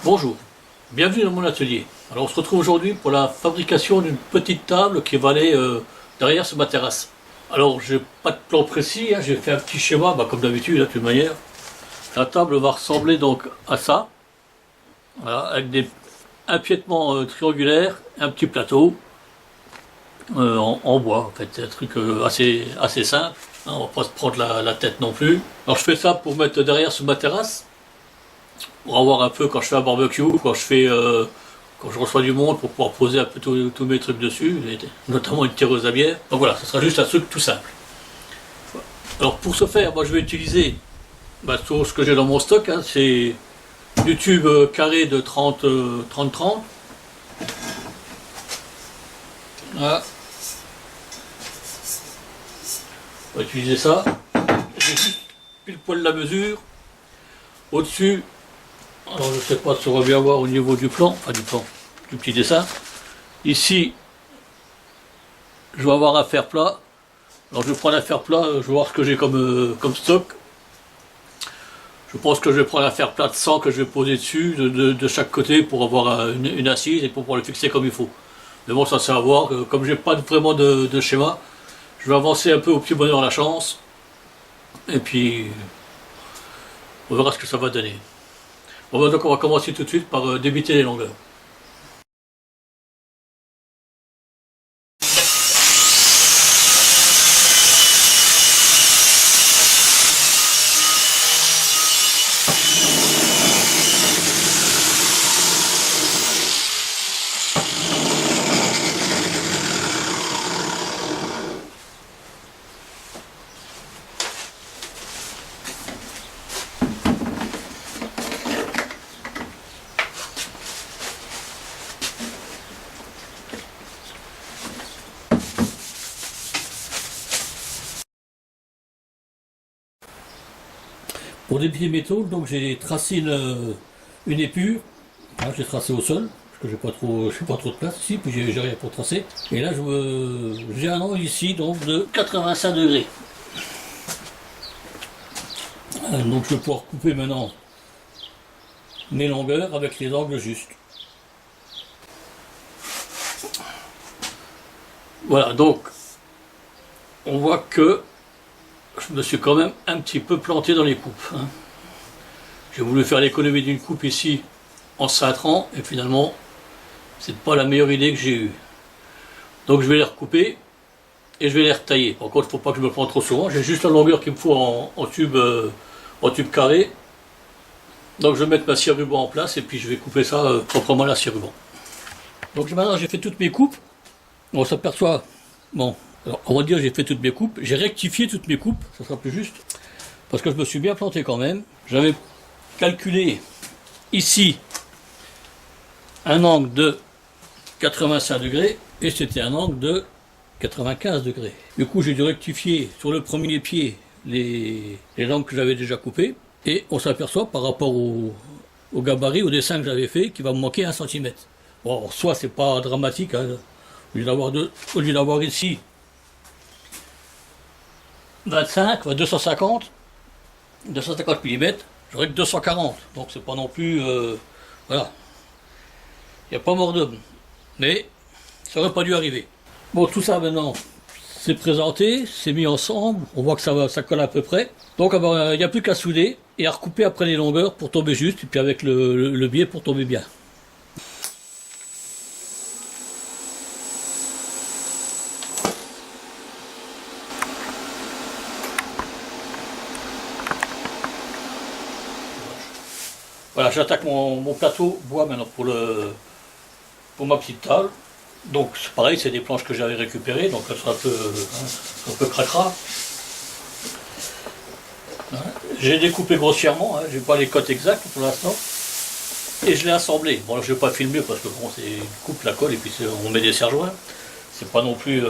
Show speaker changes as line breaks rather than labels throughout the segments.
Bonjour, bienvenue dans mon atelier. Alors on se retrouve aujourd'hui pour la fabrication d'une petite table qui va aller derrière sur ma terrasse. Alors j'ai pas de plan précis, j'ai fait un petit schéma, comme d'habitude de toute manière. La table va ressembler donc à ça, voilà, avec des empiètements triangulaires, un petit plateau en bois en fait, c'est un truc assez simple, hein, on va pas se prendre la tête non plus. Alors je fais ça pour mettre derrière sur ma terrasse, pour avoir un peu quand je fais un barbecue, quand je reçois du monde, pour pouvoir poser un peu tous mes trucs dessus, notamment une tireuse à bière. Donc voilà, ce sera juste un truc tout simple. Alors pour ce faire, moi je vais utiliser tout ce que j'ai dans mon stock, hein, c'est du tube carré de 30-30. Voilà. On va utiliser ça. J'ai juste pile poil la mesure. Au-dessus, alors je ne sais pas si on va bien voir au niveau du plan, du petit dessin. Ici, je vais avoir un fer plat. Alors je vais prendre un fer plat, je vais voir ce que j'ai comme stock. Je pense que je vais prendre un fer plat de 100 que je vais poser dessus, de chaque côté, pour avoir une assise et pour pouvoir le fixer comme il faut. Mais bon, ça c'est à voir, comme j'ai pas vraiment de schéma, je vais avancer un peu au petit bonheur la chance. Et puis, on verra ce que ça va donner. Bon, donc on va commencer tout de suite par débiter les longueurs. Pour débiter mes tôles, donc j'ai tracé une épure, hein, j'ai tracé au sol, parce que j'ai pas trop de place ici, puis j'ai rien pour tracer. Et là j'ai un angle ici donc de 85 degrés. Donc je vais pouvoir couper maintenant mes longueurs avec les angles justes. Voilà, donc on voit que je me suis quand même un petit peu planté dans les coupes, hein. J'ai voulu faire l'économie d'une coupe ici en cintrant, et finalement c'est pas la meilleure idée que j'ai eue. Donc je vais les recouper et je vais les retailler. Par contre, il ne faut pas que je me plante trop souvent, j'ai juste la longueur qu'il me faut en tube carré. Donc je vais mettre ma scie ruban en place et puis je vais couper ça proprement à la scie ruban. Donc maintenant j'ai fait toutes mes coupes. On s'aperçoit, bon, alors on va dire j'ai fait toutes mes coupes, j'ai rectifié toutes mes coupes, ça sera plus juste, parce que je me suis bien planté quand même. J'avais calculé ici un angle de 85 degrés et c'était un angle de 95 degrés. Du coup j'ai dû rectifier sur le premier pied les angles que j'avais déjà coupés, et on s'aperçoit par rapport au gabarit, au dessin que j'avais fait, qu'il va me manquer 1 cm. Bon, en soi c'est pas dramatique, hein. Au lieu d'avoir ici 25, 250 mm, j'aurais que 240, donc c'est pas non plus, voilà, il n'y a pas mort d'homme, mais ça aurait pas dû arriver. Bon, tout ça maintenant, c'est présenté, c'est mis ensemble, on voit que ça colle à peu près, donc il n'y a plus qu'à souder et à recouper après les longueurs pour tomber juste, et puis avec le biais pour tomber bien. Voilà, j'attaque mon plateau bois maintenant pour ma petite table. Donc c'est pareil, c'est des planches que j'avais récupérées, donc elles sont un peu cracra. Voilà. J'ai découpé grossièrement, hein, j'ai pas les cotes exactes pour l'instant. Et je l'ai assemblé. Bon là je vais pas filmer parce que bon, c'est une coupe, la colle et puis on met des serre-joints. C'est pas non plus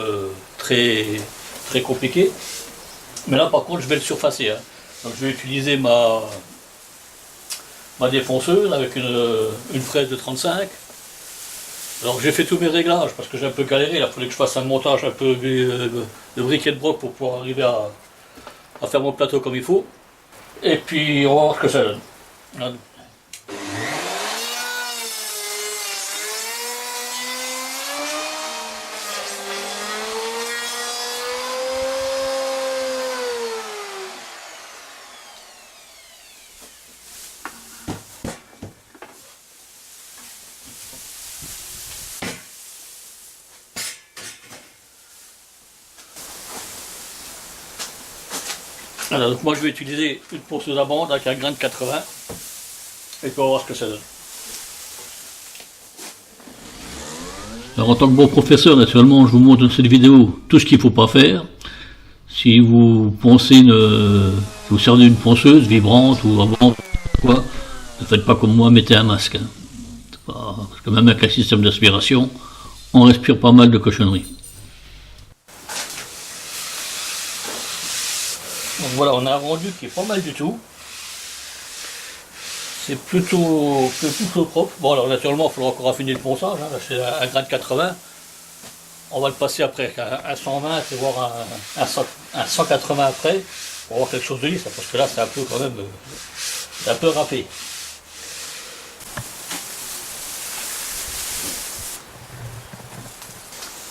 très compliqué. Mais là par contre je vais le surfacer, hein. Donc je vais utiliser ma défonceuse avec une fraise de 35. Alors j'ai fait tous mes réglages parce que j'ai un peu galéré, il a fallu que je fasse un montage un peu de briquet de broc pour pouvoir arriver à faire mon plateau comme il faut. Et puis on va voir ce que ça donne. Alors, donc moi je vais utiliser une ponceuse à bande avec un grain de 80 et puis on va voir ce que ça donne. Alors en tant que bon professeur, naturellement, je vous montre dans cette vidéo tout ce qu'il ne faut pas faire. Si vous poncez si vous servez une ponceuse vibrante ou à bande, quoi, ne faites pas comme moi, mettez un masque. Hein. Parce que même avec un système d'aspiration, on respire pas mal de cochonneries. Donc voilà, on a un rendu qui est pas mal du tout. C'est plutôt propre. Bon alors naturellement il faudra encore affiner le ponçage, hein. Là c'est un grain de 80. On va le passer après à 120 et voir un 180 après pour avoir quelque chose de lisse, parce que là c'est un peu quand même c'est un peu râpé.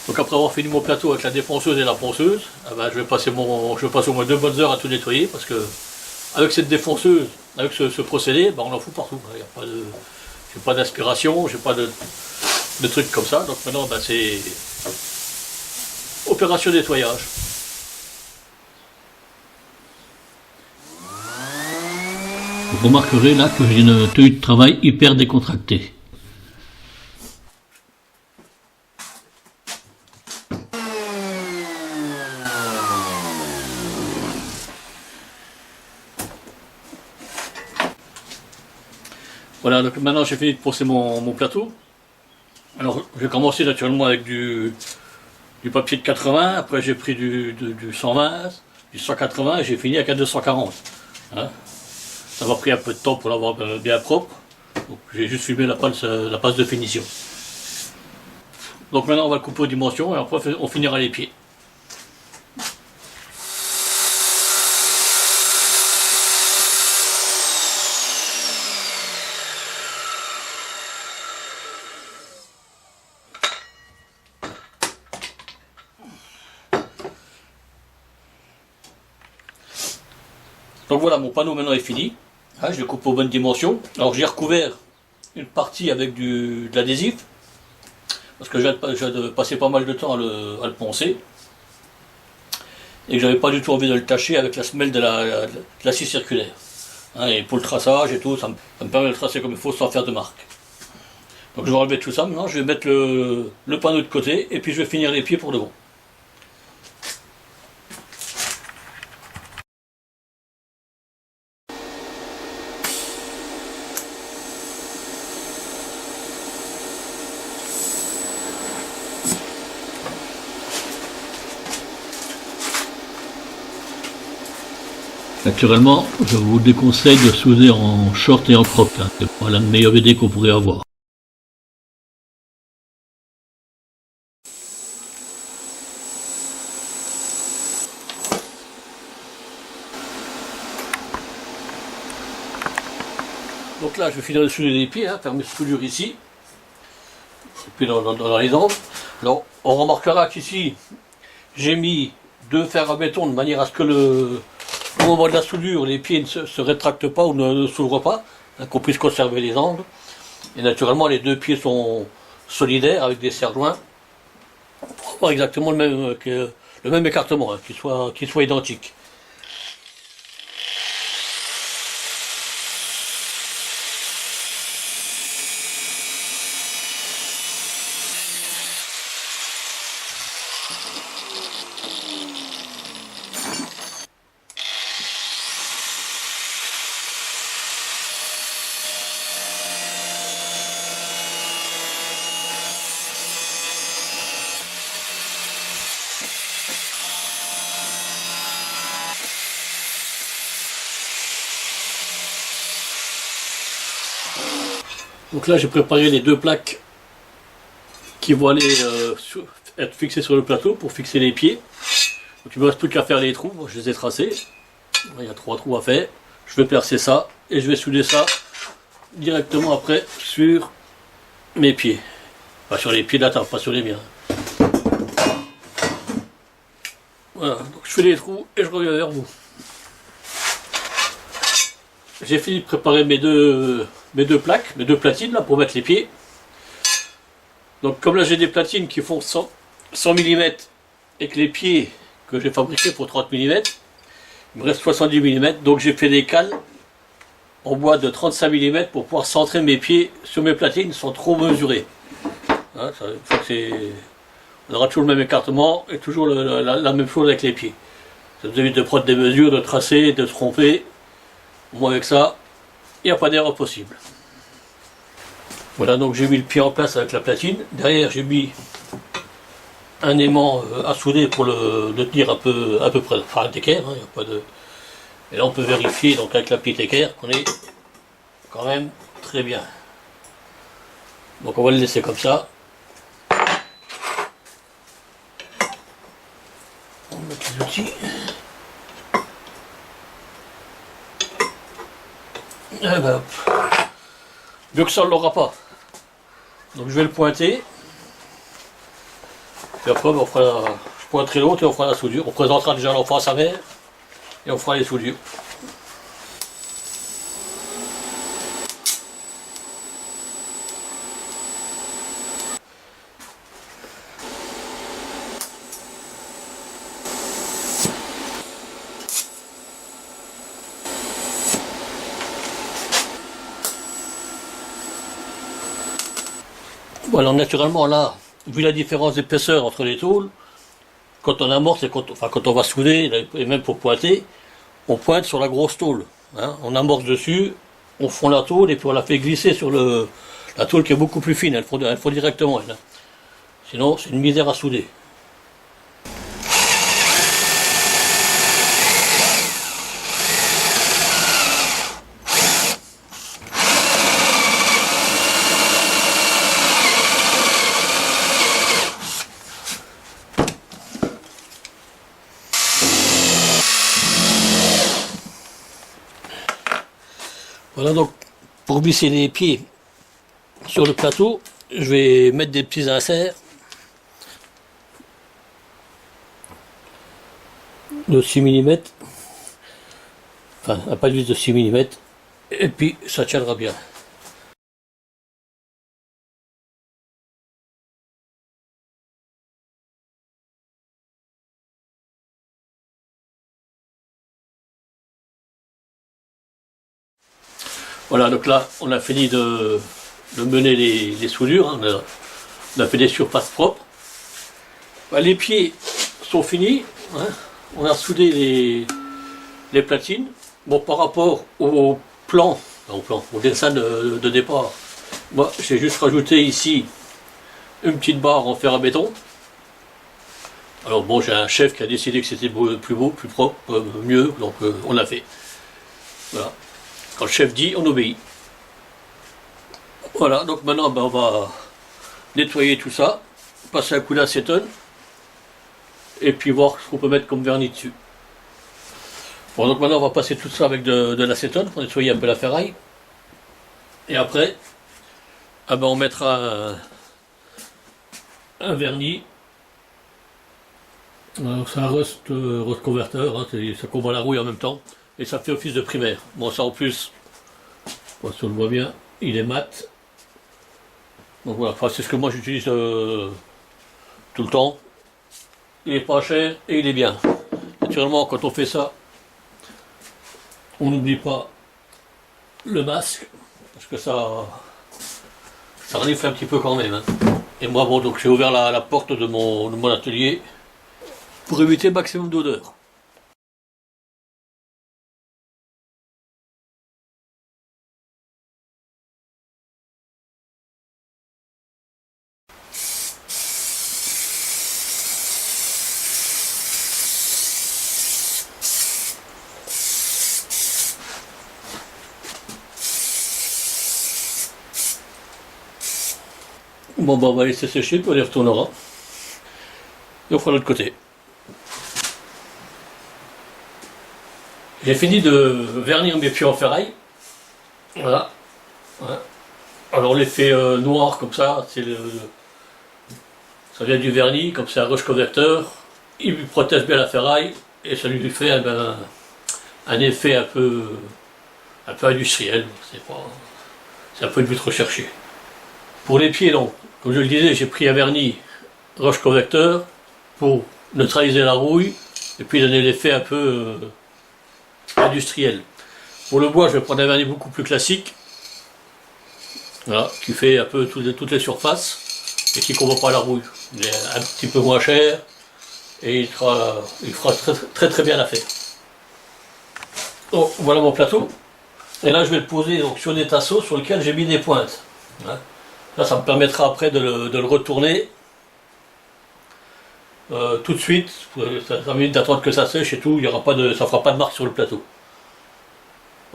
Donc après avoir fini mon plateau avec la défonceuse et la ponceuse, eh ben, je vais passer au moins 2 bonnes heures à tout nettoyer, parce que avec cette défonceuse, avec ce procédé, ben, on en fout partout. Il n'y a pas d'aspiration, j'ai pas de trucs comme ça. Donc maintenant ben, c'est opération nettoyage. Vous remarquerez là que j'ai une tenue de travail hyper décontractée. Voilà, donc maintenant j'ai fini de poncer mon plateau. Alors j'ai commencé naturellement avec du papier de 80, après j'ai pris du 120, du 180 et j'ai fini avec un 240. Hein, ça m'a pris un peu de temps pour l'avoir bien propre. Donc j'ai juste filmé la passe de finition. Donc maintenant on va le couper aux dimensions et après on finira les pieds. Donc voilà, mon panneau maintenant est fini. Ah, je le coupe aux bonnes dimensions. Alors j'ai recouvert une partie avec de l'adhésif, parce que j'ai de passer pas mal de temps à le poncer. Et que j'avais pas du tout envie de le tâcher avec la semelle de la scie circulaire. Hein, et pour le traçage et tout, ça me permet de le tracer comme il faut sans faire de marque. Donc je vais enlever tout ça. Maintenant je vais mettre le panneau de côté et puis je vais finir les pieds pour de bon. Naturellement, je vous déconseille de souder en short et en croc. Hein. C'est pas la meilleure idée qu'on pourrait avoir. Donc là, je vais finir de souder les pieds, hein, faire mes soudures ici. Et puis dans les angles. Alors, on remarquera qu'ici, j'ai mis 2 fers à béton de manière à ce que au moment de la soudure, les pieds ne se rétractent pas ou ne s'ouvrent pas, hein, qu'on puisse conserver les angles. Et naturellement, les 2 pieds sont solidaires avec des serre-joints pour avoir exactement le même écartement, hein, qui soit identique. Donc là j'ai préparé les 2 plaques qui vont aller être fixées sur le plateau pour fixer les pieds. Donc il ne me reste plus qu'à faire les trous, moi, je les ai tracés. Il y a 3 trous à faire. Je vais percer ça et je vais souder ça directement après sur mes pieds. Pas sur les pieds de la table, pas sur les miens. Voilà, donc je fais les trous et je reviens vers vous. J'ai fini de préparer mes deux plaques, mes 2 platines là pour mettre les pieds. Donc comme là j'ai des platines qui font 100 mm et que les pieds que j'ai fabriqués pour 30 mm, Il me reste 70 mm, donc j'ai fait des cales en bois de 35 mm pour pouvoir centrer mes pieds sur mes platines sans trop mesurer. Hein, on aura toujours le même écartement et toujours la même chose avec les pieds. Ça vous évite de prendre des mesures, de tracer, de se tromper. Au moins avec ça, il n'y a pas d'erreur possible. Voilà, donc j'ai mis le pied en place avec la platine. Derrière, j'ai mis un aimant à souder pour le tenir à peu près, enfin d'équerre, hein, y a pas de... Et là on peut vérifier donc avec la petite équerre qu'on est quand même très bien. Donc on va le laisser comme ça. On va mettre les outils. Et ben hop. Mieux que ça on ne l'aura pas. Donc je vais le pointer. Puis après ben, je pointerai l'autre et on fera la soudure. On présentera déjà l'enfant à sa mère et on fera les soudures. Voilà, naturellement là, vu la différence d'épaisseur entre les tôles, quand on amorce et quand on va souder, et même pour pointer, on pointe sur la grosse tôle. Hein, on amorce dessus, on fond la tôle et puis on la fait glisser sur la tôle qui est beaucoup plus fine, elle fond directement. Elle, hein. Sinon, c'est une misère à souder. Voilà, donc pour visser les pieds sur le plateau, je vais mettre des petits inserts de 6 mm, enfin un pas de vis de 6 mm, et puis ça tiendra bien. Voilà, donc là, on a fini de mener les soudures, hein, on a fait des surfaces propres. Bah, les pieds sont finis, hein, on a soudé les platines. Bon, par rapport au plan, au dessin de départ, moi j'ai juste rajouté ici une petite barre en fer à béton. Alors bon, j'ai un chef qui a décidé que c'était plus beau, plus propre, mieux, donc on l'a fait. Voilà. Quand le chef dit, on obéit. Voilà, donc maintenant ben, on va nettoyer tout ça, passer un coup d'acétone, et puis voir ce qu'on peut mettre comme vernis dessus. Bon, donc maintenant on va passer tout ça avec de l'acétone pour nettoyer un peu la ferraille. Et après, ah ben, on mettra un vernis. Alors c'est un rust converter, hein, ça combat la rouille en même temps. Et ça fait office de primaire. Bon, ça en plus, bon, si on le voit bien, il est mat. Donc voilà, enfin, c'est ce que moi j'utilise tout le temps. Il est pas cher et il est bien. Naturellement, quand on fait ça, on n'oublie pas le masque, parce que ça renifle un petit peu quand même. Hein. Et moi, bon, donc j'ai ouvert la porte de mon atelier pour éviter maximum d'odeur. Bon, bah, on va laisser sécher, puis on y retournera. Et on fera l'autre côté. J'ai fini de vernir mes pieds en ferraille. Voilà. Voilà. Alors l'effet noir comme ça, ça vient du vernis, comme c'est un rush converteur. Il lui protège bien la ferraille et ça lui fait un effet un peu industriel. C'est un peu une but recherché. Pour les pieds, donc, comme je le disais, j'ai pris un vernis roche convecteur pour neutraliser la rouille et puis donner l'effet un peu industriel. Pour le bois, je vais prendre un vernis beaucoup plus classique, voilà, qui fait un peu toutes les surfaces et qui ne combat pas la rouille. Il est un petit peu moins cher et il fera très bien l'affaire. Donc voilà mon plateau. Et là je vais le poser donc, sur des tasseaux sur lesquels j'ai mis des pointes. Là, ça me permettra après de le retourner tout de suite. Ça minutes d'attendre que ça sèche et tout, ça ne fera pas de marque sur le plateau.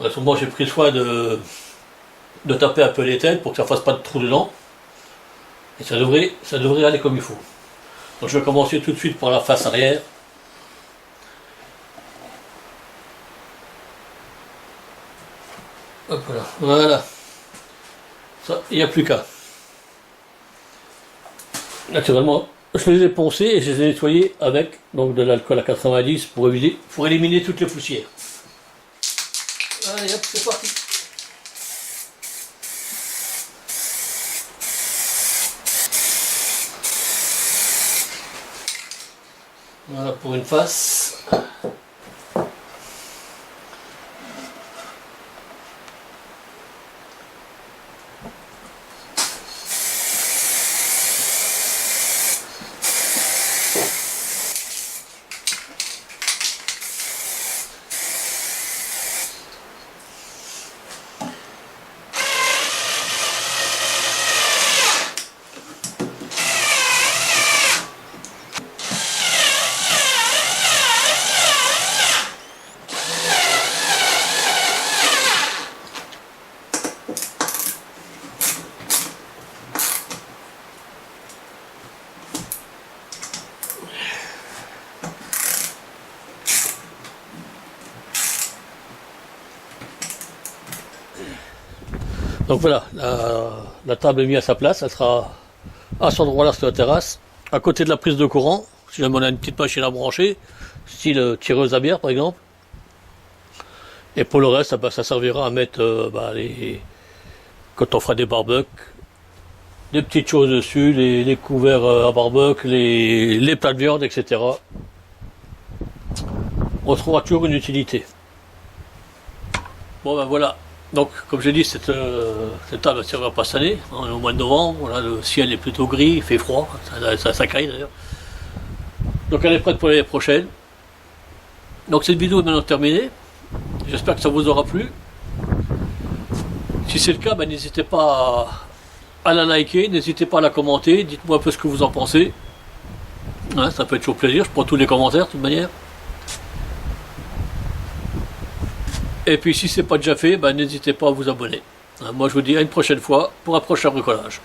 À ce moment j'ai pris soin de taper un peu les têtes pour que ça ne fasse pas de trou dedans. Et ça devrait aller comme il faut. Donc je vais commencer tout de suite par la face arrière. Hop là, voilà. Ça, il n'y a plus qu'à. Naturellement, je les ai poncés et je les ai nettoyés avec donc, de l'alcool à 90 pour éliminer toutes les poussières. Allez hop, c'est parti. Voilà pour une face. Donc voilà, la table est mise à sa place, elle sera à cet endroit-là sur la terrasse, à côté de la prise de courant, si jamais on a une petite machine à brancher, style tireuse à bière par exemple. Et pour le reste, ça servira à mettre, quand on fera des barbecues, des petites choses dessus, les couverts à barbecue, les plats de viande, etc. On trouvera toujours une utilité. Bon ben voilà. Donc, comme j'ai dit, cette table ne servira pas cette année. On est au mois de novembre, voilà, le ciel est plutôt gris, il fait froid, ça caille d'ailleurs. Donc elle est prête pour l'année prochaine. Donc cette vidéo est maintenant terminée. J'espère que ça vous aura plu. Si c'est le cas, ben, n'hésitez pas à la liker, n'hésitez pas à la commenter, dites-moi un peu ce que vous en pensez. Hein, ça peut être toujours plaisir, je prends tous les commentaires de toute manière. Et puis si ce n'est pas déjà fait, ben, n'hésitez pas à vous abonner. Moi je vous dis à une prochaine fois pour un prochain bricolage.